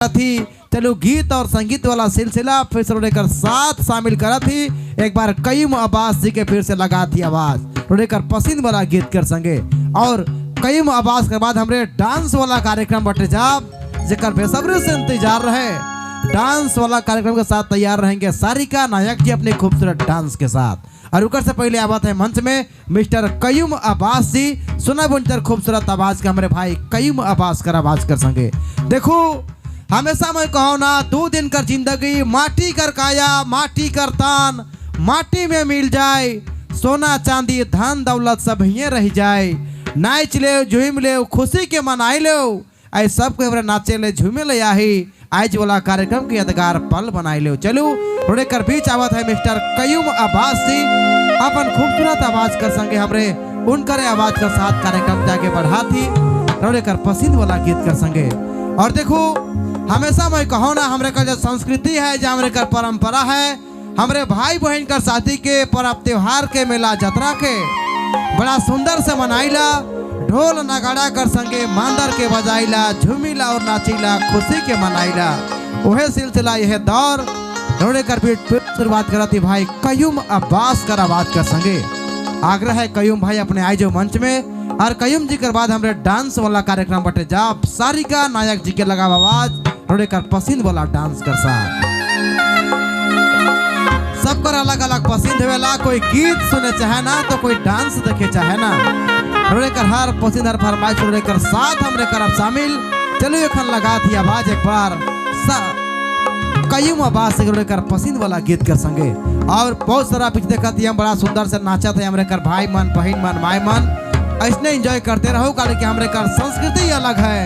थी। चलो गीत और संगीत वाला सिलसिला फिर से लेकर साथ शामिल करा थी। एक बार कईम अब्बास जी के फिर से लगा थी आवाज लेकर पसंद वाला गीत कर संगे। और कईम अब्बास के बाद हमरे डांस वाला कार्यक्रम बटे जाब जेकर बेसब्री से इंतजार रहे। डांस वाला कार्यक्रम के साथ तैयार रहेंगे सारिका नायक जी अपने खूबसूरत डांस के साथ। और रुकर से पहले आवाज है मंच में मिस्टर कईम अब्बास जी। सुना बुनकर खूबसूरत आवाज के हमारे भाई कईम अब्बास कर आवाज कर संगे। देखो हमेशा मैं कहो ना 2 दिन कर जिंदगी माटी कर काया माटी कर तान माटी में मिल जाए सोना चांदी धन दौलत सब ही रह जाए। नाच ले झूम ले खुशी के मनाई लो ऐ सब के नाचे ले झूमे ले आही आज वाला कार्यक्रम के यादगार पल बनाई लो। चलो थोड़े कर बीच आवत है मिस्टर कईम अब्बास जी अपन खूबसूरत आवाज कर संगे हमरे उनकर आवाज के साथ कार्यक्रम जाके बढ़ा थी थोड़े कर पसंद वाला गीत कर संगे। और देखो हमेशा मैं कहो ना हमरे का जो संस्कृति है जो हमरे का परंपरा है हमरे भाई बहन का शादी के पर्व त्योहार के मेला जतरा के बड़ा सुंदर से मनाइला। ढोल नगाड़ा कर संगे मांदर के बजाइला झूमिला और नाचिला खुशी के मनाइला। वह सिलसिला यह दौर रोड़े कर भी शुरुआत करा थी भाई कईम अब्बास कर आवाज कर संगे। आग्रह है कईम भाई अपने आए जो मंच में। और कईम जी के बाद हमरे डांस वाला कार्यक्रम बटे जाब सारिका नायक जी के लगा आवाज रोड़े कर पसंद वाला डांस कर साथ सबकर अलग अलग पसंद होवेला। कोई गीत सुने चाहे ना तो कोई डांस देखे चाहे ना रोड़े कर हर पसंद हर फरमाइश रोड़े कर साथ हमरे करब शामिल। चलो एखन लगा थी आवाज एक बार कईम अब्बास से रोड़े कर पसंद वाला गीत कर संगे। और बहुत सारा पीछे देखा थी हम बड़ा सुंदर से नाचा थे हमरे कर भाई मन बहन मन माय मन ऐसने एंजॉय करते रहो कारण कि हमरे कर संस्कृति अलग है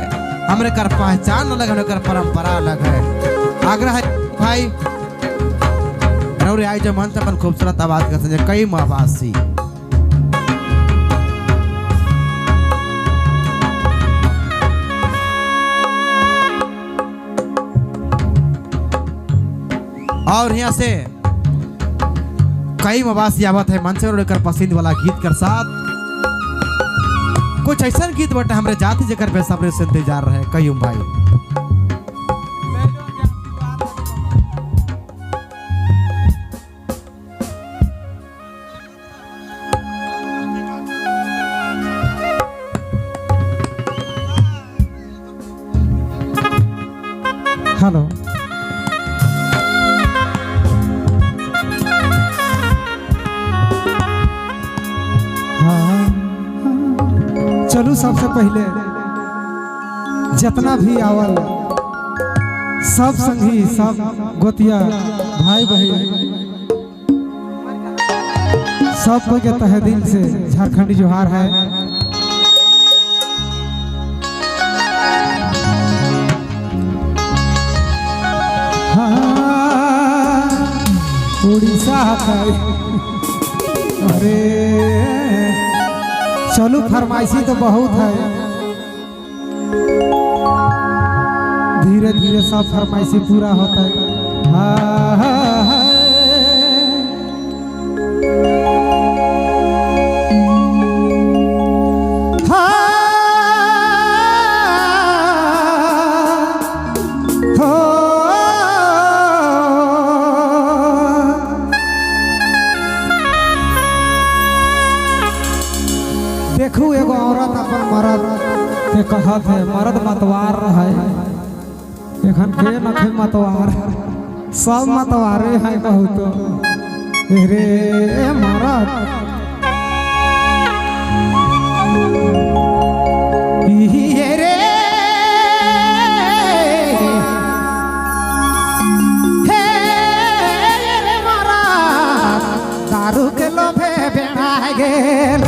हमरे कर पहचान अलग है हमरे कर परंपरा अलग है। आग्रह है भाई आई जो मन से अपन खूबसूरत आवाज कर संगे कईम अब्बास जी। और यहाँ से कईम अब्बास जी आवत है मन से लेकर पसंद वाला गीत कर साथ कुछ ऐसा गीत बटे हमरे जाति जेकर बेसब्री से इंतजार रहे कईम भाई। हेलो चलू सबसे पहले जितना भी आवल सब संगी सब गोतिया भाई बहन सब को के तहे दिल से झारखंडी जोहार है। उड़ीसा अरे चलू फरमाइशी तो बहुत है धीरे धीरे सब फरमाइशी पूरा होता है। देखू एगो औरत अपन मर्द के कहत है मर्द मतवार है एखन के नखे मतवार सब मतवारे है कहू तो रे मर्द ये रे हे मर्द दारू के लोभे बेड़ा गेल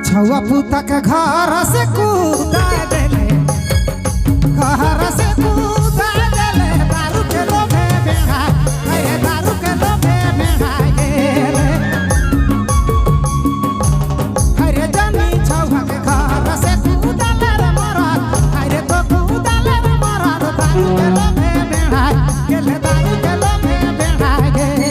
छुआ पुता के घर से कूदा देले घर से कूदा देले दारू के लोभे बेड़ा अरे दारू के लोभे बेड़ा गेले अरे जानी छुआ के घर से कूदा ले मरद अरे तो कूदा ले मरद दारू के लोभे बेड़ा गेले दारू के लोभे बेड़ा गेले।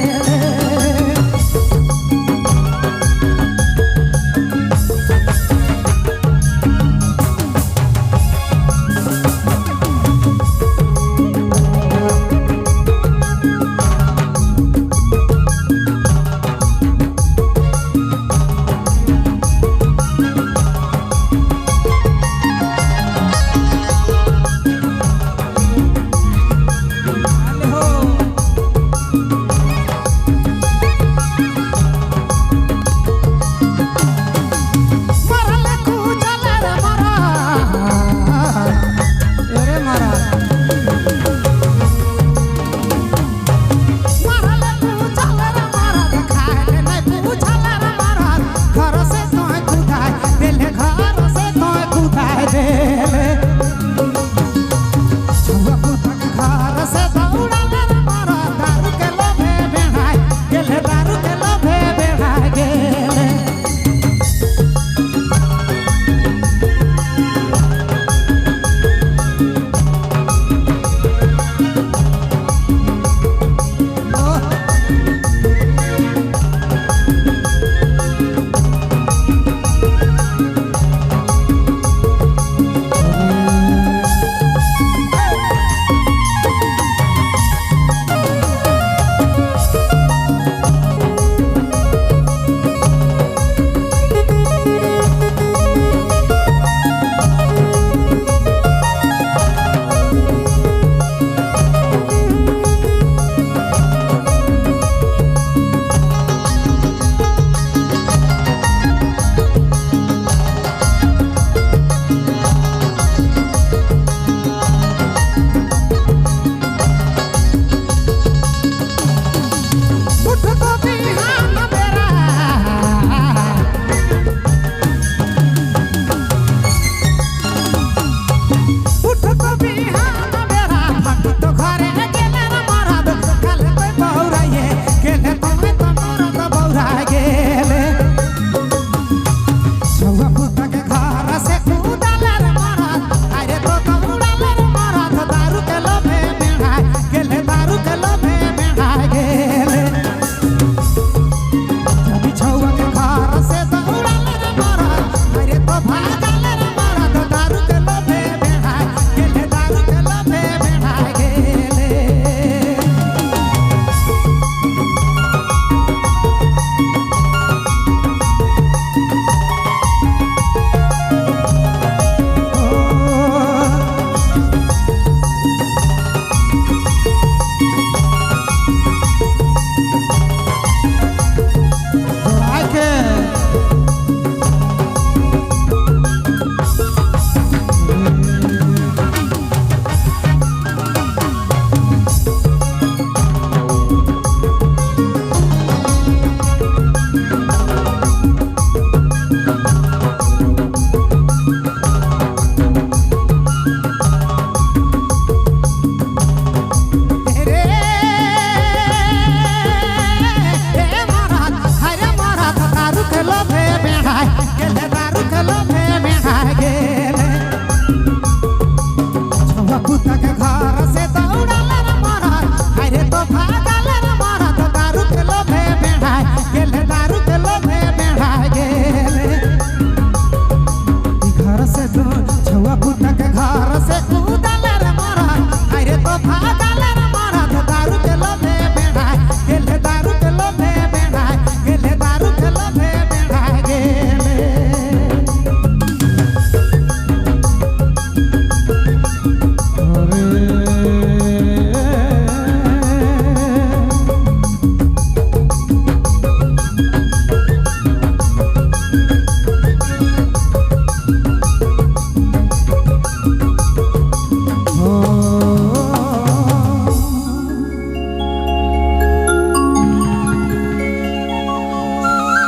भागा